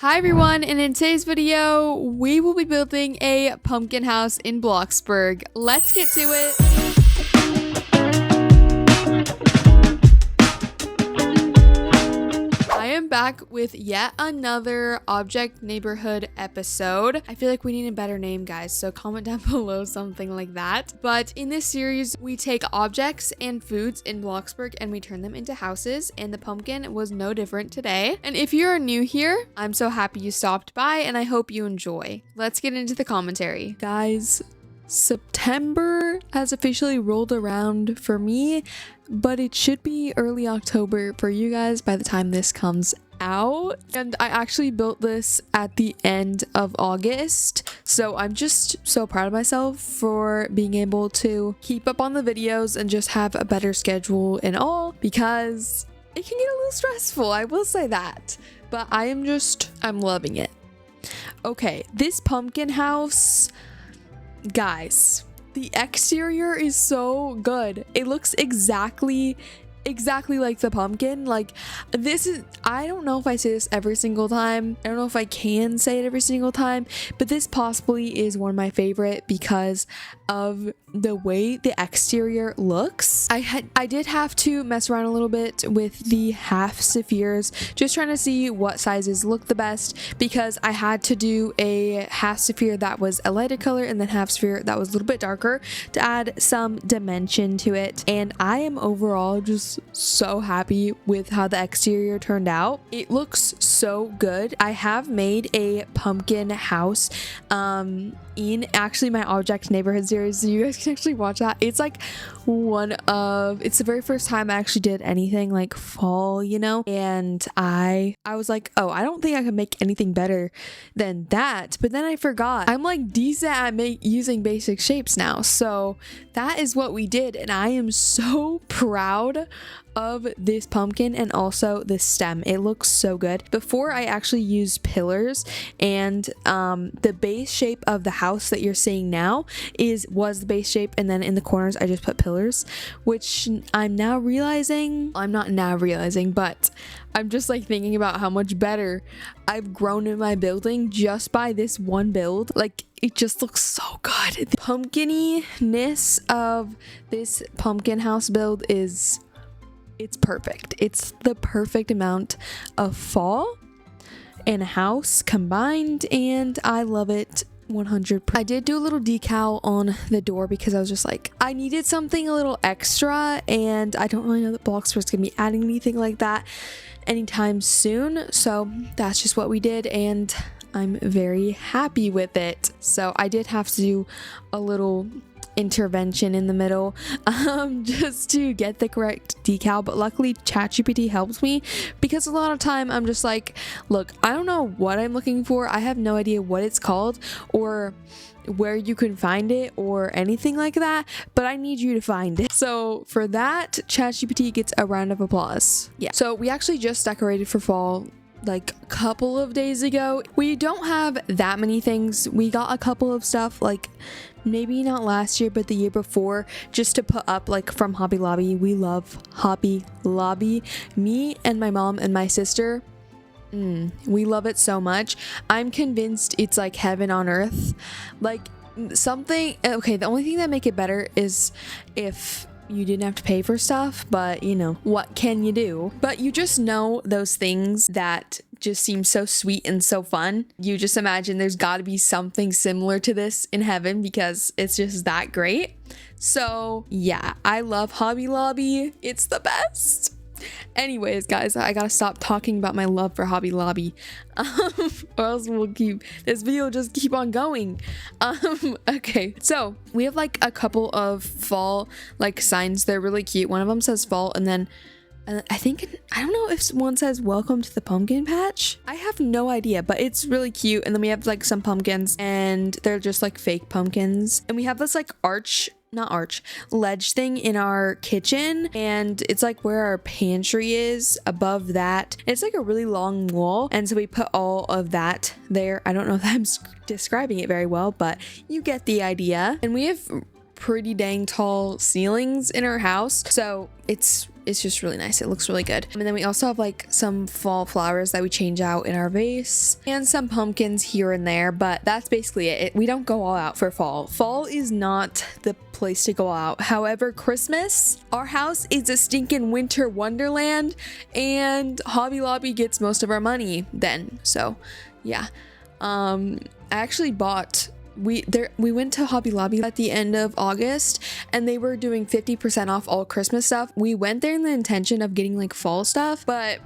Hi everyone, and in today's video, we will be building a pumpkin house in Bloxburg. Let's get to it. I am back with yet another object neighborhood episode. I feel like we need a better name, guys, so comment down below something like that. But in this series, we take objects and foods in Bloxburg and we turn them into houses, and the pumpkin was no different today. And if you're new here, I'm so happy you stopped by and I hope you enjoy. Let's get into the commentary. Guys, September has officially rolled around for me, but it should be early October for you guys by the time this comes out. And I actually built this at the end of August, so I'm just so proud of myself for being able to keep up on the videos and just have a better schedule and all, because it can get a little stressful, I will say that, but I'm loving it. Okay, this pumpkin house, guys, the exterior is so good. It looks exactly like the pumpkin. Like, this is, I don't know if I say this every single time, I don't know if I can say it every single time, but this possibly is one of my favorite because of the way the exterior looks. I did have to mess around a little bit with the half spheres, just trying to see what sizes look the best, because I had to do a half sphere that was a lighter color and then half sphere that was a little bit darker to add some dimension to it. And I am overall just so happy with how the exterior turned out. It looks so good. I have made a pumpkin house in actually my object neighborhood series, so you guys can actually watch that. It's like it's the very first time I actually did anything like fall, you know, and I was like, oh, I don't think I can make anything better than that. But then I forgot I'm like decent at using basic shapes now, so that is what we did, and I am so proud of this pumpkin and also this stem. It looks so good. Before, I actually used pillars, and the base shape of the house that you're seeing now was the base shape, and then in the corners I just put pillars, which I'm not now realizing, but I'm just like thinking about how much better I've grown in my building just by this one build. Like, it just looks so good. The pumpkininess of this pumpkin house build it's perfect. It's the perfect amount of fall and house combined, and I love it 100%. I did do a little decal on the door because I was just like, I needed something a little extra, and I don't really know that Bloxburg's gonna be adding anything like that anytime soon, so that's just what we did, and I'm very happy with it. So I did have to do a little intervention in the middle just to get the correct decal, but luckily ChatGPT helps me, because a lot of time I'm just like, look, I don't know what I'm looking for, I have no idea what it's called or where you can find it or anything like that, but I need you to find it. So for that, ChatGPT gets a round of applause. Yeah, so we actually just decorated for fall like a couple of days ago. We don't have that many things. We got a couple of stuff, like maybe not last year but the year before, just to put up, like from Hobby Lobby. We love Hobby Lobby. Me and my mom and my sister, we love it so much. I'm convinced it's like heaven on earth. Like something, okay, the only thing that make it better is if you didn't have to pay for stuff, but you know, what can you do? But you just know those things that just seem so sweet and so fun. You just imagine there's got to be something similar to this in heaven because it's just that great. So yeah, I love Hobby Lobby. It's the best. Anyways, guys, I gotta stop talking about my love for Hobby Lobby, or else this video will just keep on going. Okay, so we have like a couple of fall like signs. They're really cute. One of them says fall, and then I don't know if one says welcome to the pumpkin patch. I have no idea, but it's really cute. And then we have like some pumpkins, and they're just like fake pumpkins, and we have this like ledge thing in our kitchen, and it's like where our pantry is above that. It's like a really long wall, and so we put all of that there. I don't know if I'm describing it very well, but you get the idea. And we have pretty dang tall ceilings in our house, so it's just really nice. It looks really good. And then we also have like some fall flowers that we change out in our vase and some pumpkins here and there, but that's basically it. We don't go all out for fall. Fall is not the place to go out. However, Christmas, our house is a stinking winter wonderland, and Hobby Lobby gets most of our money then. So yeah, I actually bought, we went to Hobby Lobby at the end of August, and they were doing 50% off all Christmas stuff. We went there in the intention of getting like fall stuff, but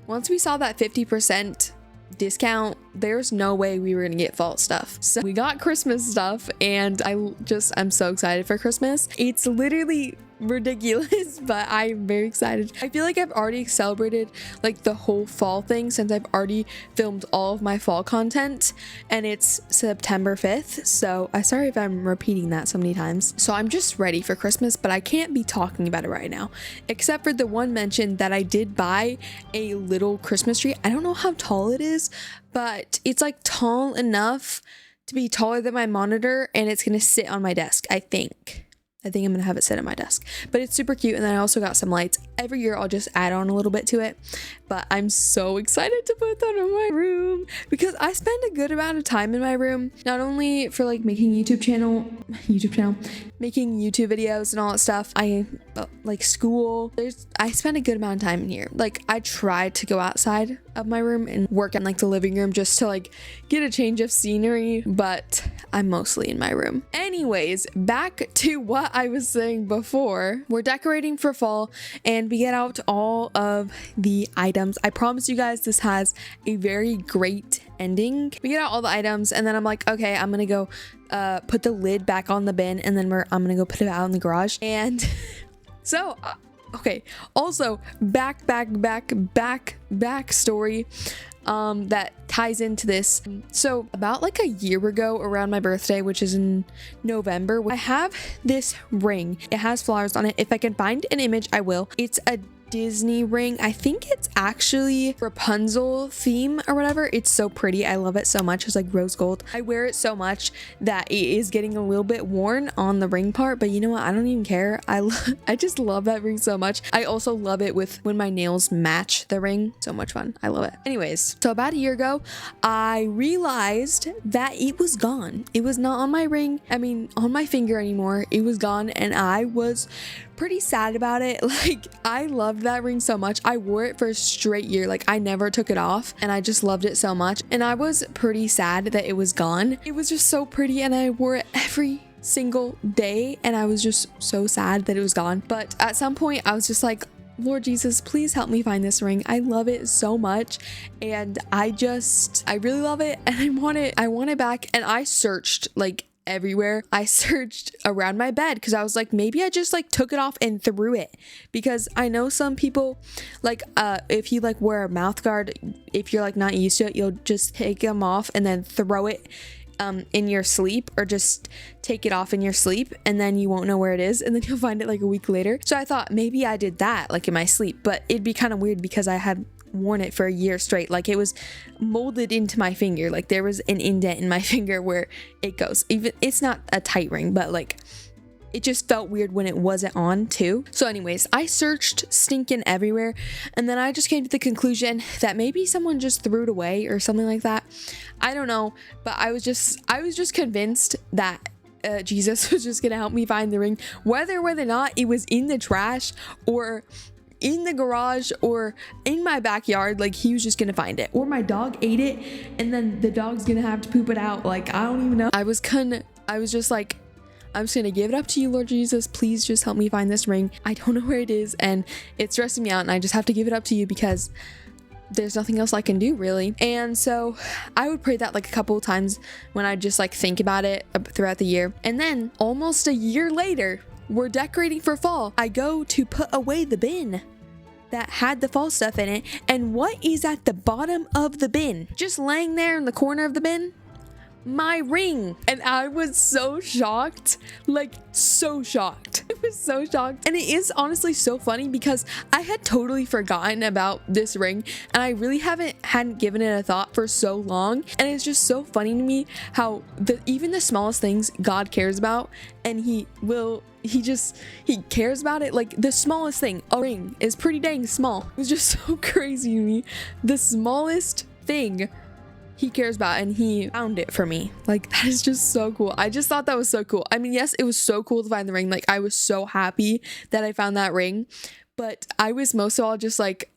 once we saw that 50% discount, there's no way we were gonna get fall stuff. So we got Christmas stuff, and I'm so excited for Christmas. It's literally ridiculous, but I'm very excited. I feel like I've already celebrated like the whole fall thing since I've already filmed all of my fall content, and it's September 5th, so I'm sorry if I'm repeating that so many times. So I'm just ready for Christmas, but I can't be talking about it right now, except for the one mention that I did buy a little Christmas tree. I don't know how tall it is, but it's like tall enough to be taller than my monitor, and it's gonna sit on my desk. I think I'm gonna have it sit at my desk, but it's super cute. And then I also got some lights. Every year I'll just add on a little bit to it, but I'm so excited to put that in my room because I spend a good amount of time in my room, not only for like making YouTube channel, making YouTube videos and all that stuff. I like school. I spend a good amount of time in here. Like I try to go outside of my room and work in like the living room just to like get a change of scenery, but I'm mostly in my room. Anyways, back to what I was saying before. We're decorating for fall, and we get out all of the items. I promise you guys this has a very great ending. We get out all the items, and then I'm like, okay, I'm gonna go put the lid back on the bin, and then I'm gonna go put it out in the garage. And so okay, also backstory that ties into this. So about like a year ago, around my birthday, which is in November, I have this ring. It has flowers on it. If I can find an image, I will. It's a Disney ring. I think it's actually Rapunzel theme or whatever. It's so pretty. I love it so much. It's like rose gold. I wear it so much that it is getting a little bit worn on the ring part, but you know what? I don't even care. I just love that ring so much. I also love it when my nails match the ring. So much fun. I love it. Anyways, so about a year ago, I realized that it was gone. It was not on my ring. I mean, on my finger anymore. It was gone, and I was pretty sad about it. Like I loved that ring so much. I wore it for a straight year. Like I never took it off, and I just loved it so much, and I was pretty sad that it was gone. It was just so pretty, and I wore it every single day, and I was just so sad that it was gone. But at some point I was just like, Lord Jesus, please help me find this ring. I love it so much, and I really love it, and I want it back. And I searched like everywhere. I searched around my bed because I was like, maybe I just like took it off and threw it, because I know some people like if you like wear a mouth guard, if you're like not used to it, you'll just take them off and then throw it in your sleep, or just take it off in your sleep, and then you won't know where it is, and then you'll find it like a week later. So I thought maybe I did that like in my sleep, but it'd be kind of weird because I had worn it for a year straight. Like it was molded into my finger. Like there was an indent in my finger where it goes. Even it's not a tight ring, but like it just felt weird when it wasn't on too. So anyways, I searched stinking everywhere, and then I just came to the conclusion that maybe someone just threw it away or something like that. I don't know, but I was just convinced that Jesus was just gonna help me find the ring, whether or not it was in the trash or in the garage or in my backyard. Like he was just gonna find it, or my dog ate it and then the dog's gonna have to poop it out. Like I don't even know. I was just like, I'm just gonna give it up to you, Lord Jesus. Please just help me find this ring. I don't know where it is, and it's stressing me out, and I just have to give it up to you because there's nothing else I can do really. And so I would pray that like a couple of times when I just like think about it throughout the year. And then almost a year later, we're decorating for fall. I go to put away the bin that had the fall stuff in it, and what is at the bottom of the bin, just laying there in the corner of the bin? my ring. And I was so shocked, like so shocked. I was so shocked. And it is honestly so funny because I had totally forgotten about this ring and I really hadn't given it a thought for so long. And it's just so funny to me how even the smallest things God cares about, and he cares about it. Like the smallest thing, a ring, is pretty dang small. It was just so crazy to me. The smallest thing he cares about, and he found it for me. Like, that is just so cool. I just thought that was so cool. I mean, yes, it was so cool to find the ring. Like, I was so happy that I found that ring, but I was most of all just like,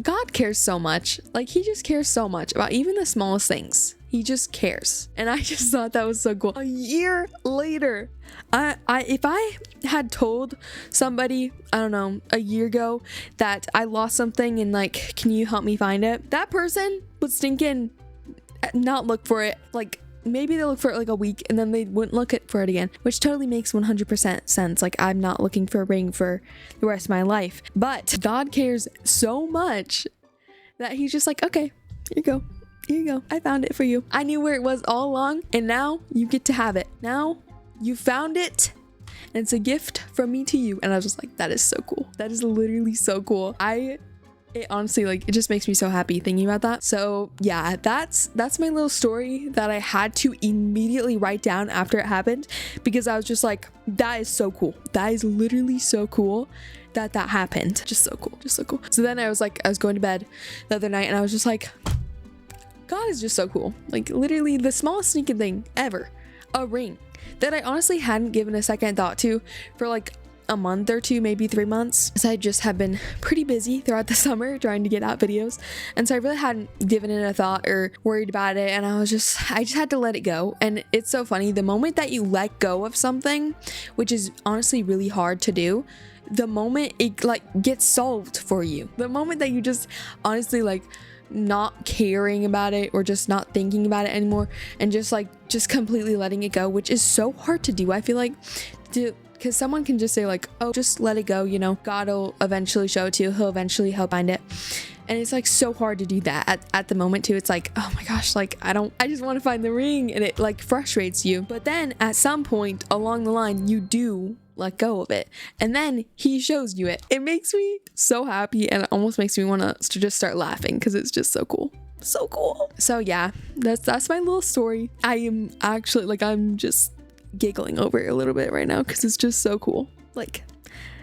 God cares so much. Like, he just cares so much about even the smallest things. He just cares. And I just thought that was so cool. A year later, if I had told somebody, I don't know, a year ago that I lost something and like, can you help me find it? That person would stinking not look for it. Like, maybe they look for it like a week and then they wouldn't look for it again, which totally makes 100% sense. Like, I'm not looking for a ring for the rest of my life. But God cares so much that he's just like, okay, here you go. Here you go. I found it for you. I knew where it was all along, and now you get to have it. Now you found it, and it's a gift from me to you. And I was just like, that is so cool. That is literally so cool. It honestly, like, it just makes me so happy thinking about that. So yeah, that's my little story that I had to immediately write down after it happened, because I was just like, that is so cool. That is literally so cool that happened. Just so cool. Just so cool. So then I was going to bed the other night and I was just like, God is just so cool. Like, literally the smallest sneaking thing ever, a ring that I honestly hadn't given a second thought to for like a month or two, maybe 3 months. So I just have been pretty busy throughout the summer trying to get out videos. And so I really hadn't given it a thought or worried about it. And I just had to let it go. And it's so funny, the moment that you let go of something, which is honestly really hard to do, the moment it like gets solved for you, the moment that you just honestly like not caring about it or just not thinking about it anymore and just completely letting it go, which is so hard to do, I feel like, because someone can just say like, oh, just let it go, you know, God will eventually show it to you, he'll eventually help find it. And it's like so hard to do that at the moment too. It's like, oh my gosh, like I just want to find the ring, and it like frustrates you. But then at some point along the line, you do let go of it, and then he shows you it. It makes me so happy, and it almost makes me want to just start laughing because it's just so cool. So cool. So yeah, that's my little story. I am actually like, I'm just giggling over it a little bit right now because it's just so cool. Like,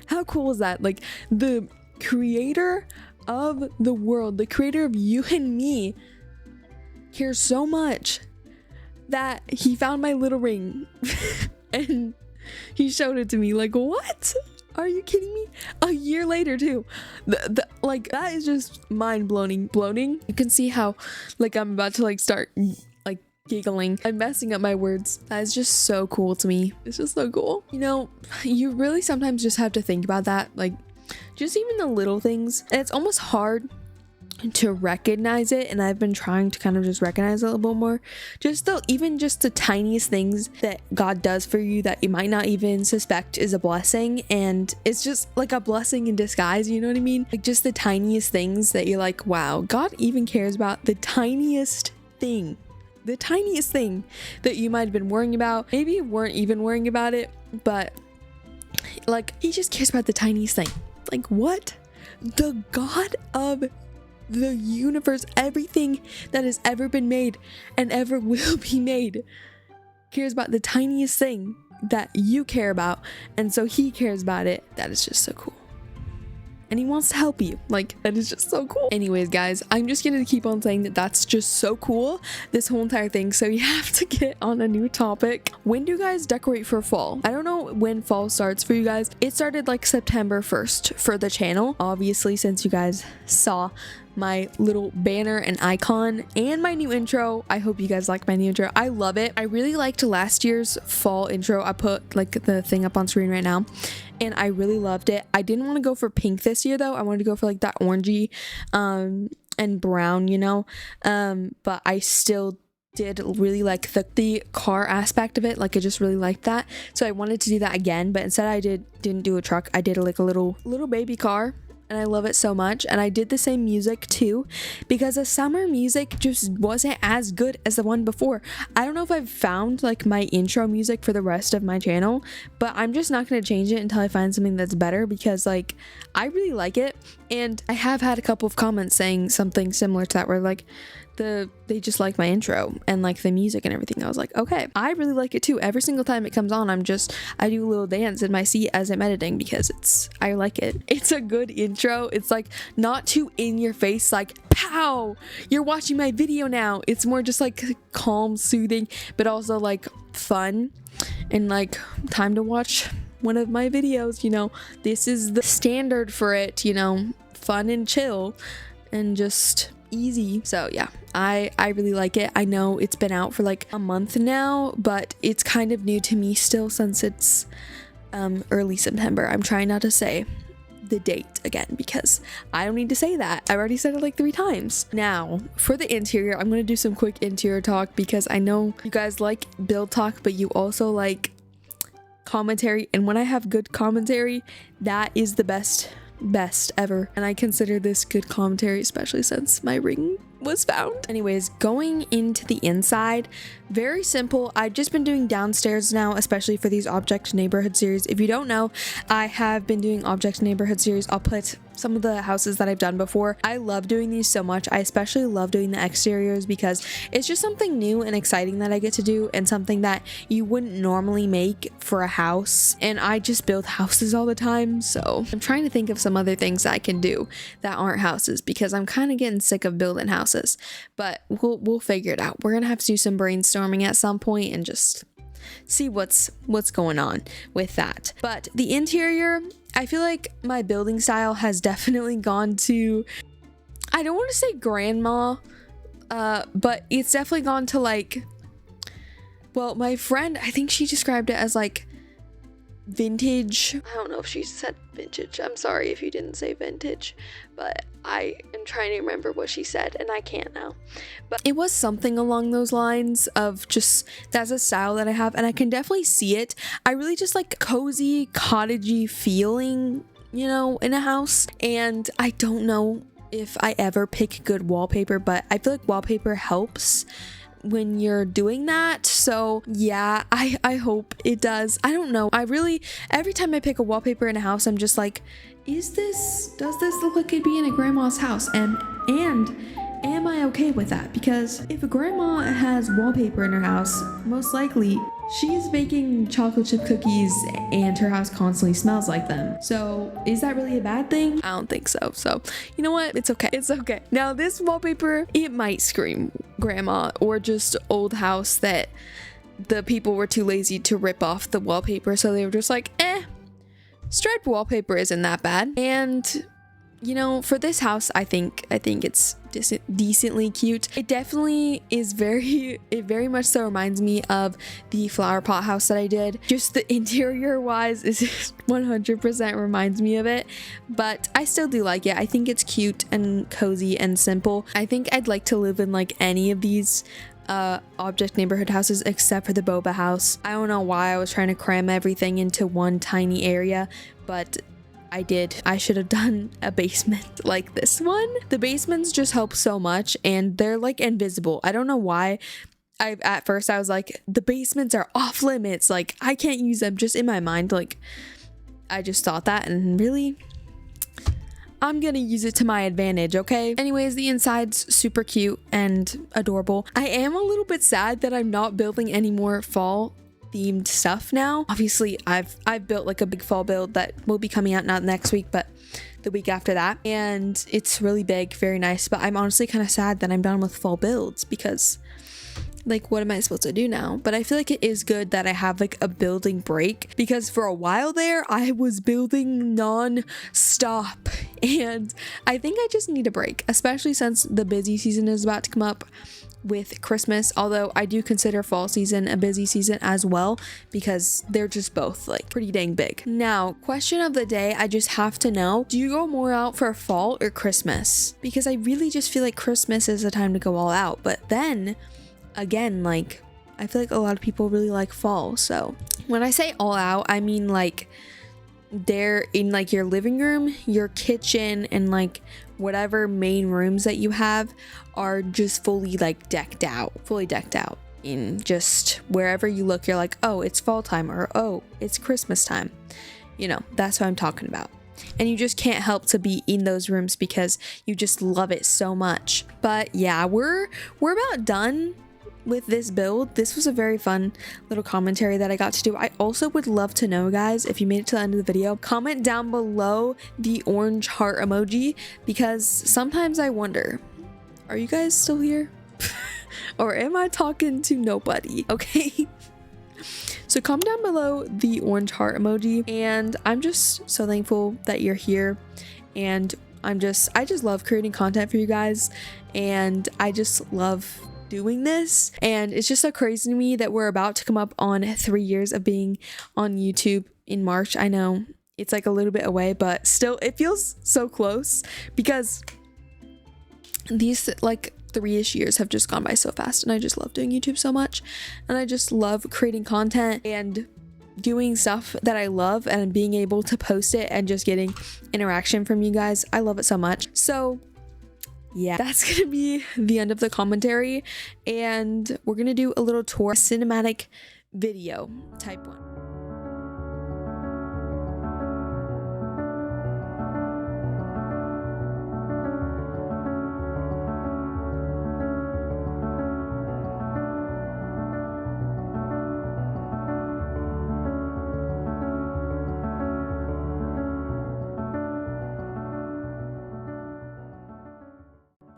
how cool is that? Like, the creator of the world, the creator of you and me, cares so much that he found my little ring and he showed it to me. Like, what? Are you kidding me? A year later too. Like, that is just mind blowing. You can see how like I'm about to like start like giggling. I'm messing up my words. That is just so cool to me. It's just so cool. You know, you really sometimes just have to think about that. Like, just even the little things. And it's almost hard to recognize it, and I've been trying to kind of just recognize it a little bit more. Even just the tiniest things that God does for you that you might not even suspect is a blessing, and it's just like a blessing in disguise, you know what I mean? Like, just the tiniest things that you're like, wow, God even cares about the tiniest thing that you might have been worrying about. Maybe you weren't even worrying about it, but like, he just cares about the tiniest thing. Like, what? The God of the universe, everything that has ever been made and ever will be made, cares about the tiniest thing that you care about, and so he cares about it. That is just so cool. And he wants to help you. Like, that is just so cool. Anyways, guys, I'm just gonna keep on saying that's just so cool, this whole entire thing. So we have to get on a new topic. When do you guys decorate for fall? I don't know when fall starts for you guys. It started like September 1st for the channel, obviously, since you guys saw my little banner and icon and my new intro. I hope you guys like my new intro. I love it. I really liked last year's fall intro. I put like the thing up on screen right now, and I really loved it. I didn't want to go for pink this year though. I wanted to go for like that orangey and brown, you know, but I still did really like the car aspect of it. Like, I just really liked that, so I wanted to do that again, but instead I didn't do a truck. I did like a little baby car. and I love it so much. And I did the same music too, because the summer music just wasn't as good as the one before. I don't know if I've found like my intro music for the rest of my channel, but I'm just not going to change it until I find something that's better, because like I really like it. And I have had a couple of comments saying something similar to that, where like they just like my intro and like the music and everything. I was like, okay, I really like it too. Every single time it comes on, I do a little dance in my seat as I'm editing, because I like it. It's a good intro. It's like not too in your face, like pow, you're watching my video now. It's more just like calm, soothing, but also like fun and like time to watch one of my videos. You know, this is the standard for it, you know, fun and chill and just easy. So yeah, I really like it. I know it's been out for like a month now, but it's kind of new to me still, since it's early September. I'm trying not to say the date again, because I don't need to say that. I've already said it like 3 times. Now for the interior, I'm going to do some quick interior talk, because I know you guys like build talk, but you also like commentary, and when I have good commentary, that is the best ever, and I consider this good commentary, especially since my ring was found. Anyways, going into the inside, very simple. I've just been doing downstairs now, especially for these object neighborhood series. If you don't know, I have been doing object neighborhood series. I'll put some of the houses that I've done before. I love doing these so much. I especially love doing the exteriors, because it's just something new and exciting that I get to do, and something that you wouldn't normally make for a house. And I just build houses all the time, so I'm trying to think of some other things I can do that aren't houses, because I'm kind of getting sick of building houses. But we'll figure it out. We're gonna have to do some brainstorming at some point and just see what's going on with that. But the interior, I feel like my building style has definitely gone to, I don't want to say grandma, but it's definitely gone to like, well, my friend, I think she described it as like vintage. I don't know if she said vintage. I'm sorry if you didn't say vintage, but I am trying to remember what she said and I can't now. But it was something along those lines of just, that's a style that I have, and I can definitely see it. I really just like cozy, cottagey feeling, you know, in a house. And I don't know if I ever pick good wallpaper, but I feel like wallpaper helps when you're doing that. So yeah, I hope it does. I don't know. I really, every time I pick a wallpaper in a house, I'm just like, does this look like it'd be in a grandma's house? And am I okay with that? Because if a grandma has wallpaper in her house, most likely she's baking chocolate chip cookies and her house constantly smells like them. So is that really a bad thing? I don't think so. So you know what? It's okay. It's okay. Now this wallpaper, it might scream grandma or just old house that the people were too lazy to rip off the wallpaper. So they were just like, striped wallpaper isn't that bad. And you know, for this house, I think it's decently cute. It definitely is it very much so reminds me of the flower pot house that I did. Just the interior wise is 100% reminds me of it, but I still do like it. I think it's cute and cozy and simple. I think I'd like to live in like any of these object neighborhood houses except for the boba house. I don't know why I was trying to cram everything into one tiny area, but I did. I should have done a basement like this one. The basements just help so much, and they're like invisible. I don't know why. At first I was like, the basements are off limits, like I can't use them. Just in my mind, like I just thought that, and really I'm gonna use it to my advantage, okay? Anyways, the inside's super cute and adorable. I am a little bit sad that I'm not building any more fall themed stuff now. Obviously I've built like a big fall build that will be coming out not next week but the week after that, and it's really big, very nice, but I'm honestly kind of sad that I'm done with fall builds, because like what am I supposed to do now? But I feel like it is good that I have like a building break, because for a while there I was building non-stop, and I think I just need a break, especially since the busy season is about to come up with Christmas, although I do consider fall season a busy season as well, because they're just both like pretty dang big. Now, question of the day, I just have to know, do you go more out for fall or Christmas? Because I really just feel like Christmas is the time to go all out, but then again, like I feel like a lot of people really like fall. So when I say all out, I mean like there in like your living room, your kitchen, and like whatever main rooms that you have are just fully decked out in just wherever you look, you're like, oh, it's fall time, or oh, it's Christmas time. You know, that's what I'm talking about. And you just can't help to be in those rooms because you just love it so much. But yeah, we're about done with this build. This was a very fun little commentary that I got to do. I also would love to know, guys, if you made it to the end of the video, comment down below the orange heart emoji, because sometimes I wonder, are you guys still here? Or am I talking to nobody? Okay. So comment down below the orange heart emoji, and I'm just so thankful that you're here, and I just love creating content for you guys, and I just love doing this. And it's just so crazy to me that we're about to come up on 3 years of being on YouTube in March. I know it's like a little bit away, but still it feels so close because these like 3-ish years have just gone by so fast, and I just love doing YouTube so much, and I just love creating content and doing stuff that I love and being able to post it and just getting interaction from you guys. I love it so much. So yeah, that's gonna be the end of the commentary, and we're gonna do a little tour, cinematic video type one.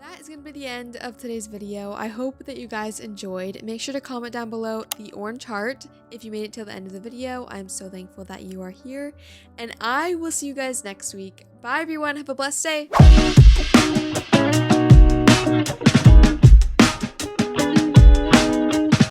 That is going to be the end of today's video. I hope that you guys enjoyed. Make sure to comment down below the orange heart if you made it till the end of the video. I'm so thankful that you are here, and I will see you guys next week. Bye everyone. Have a blessed day.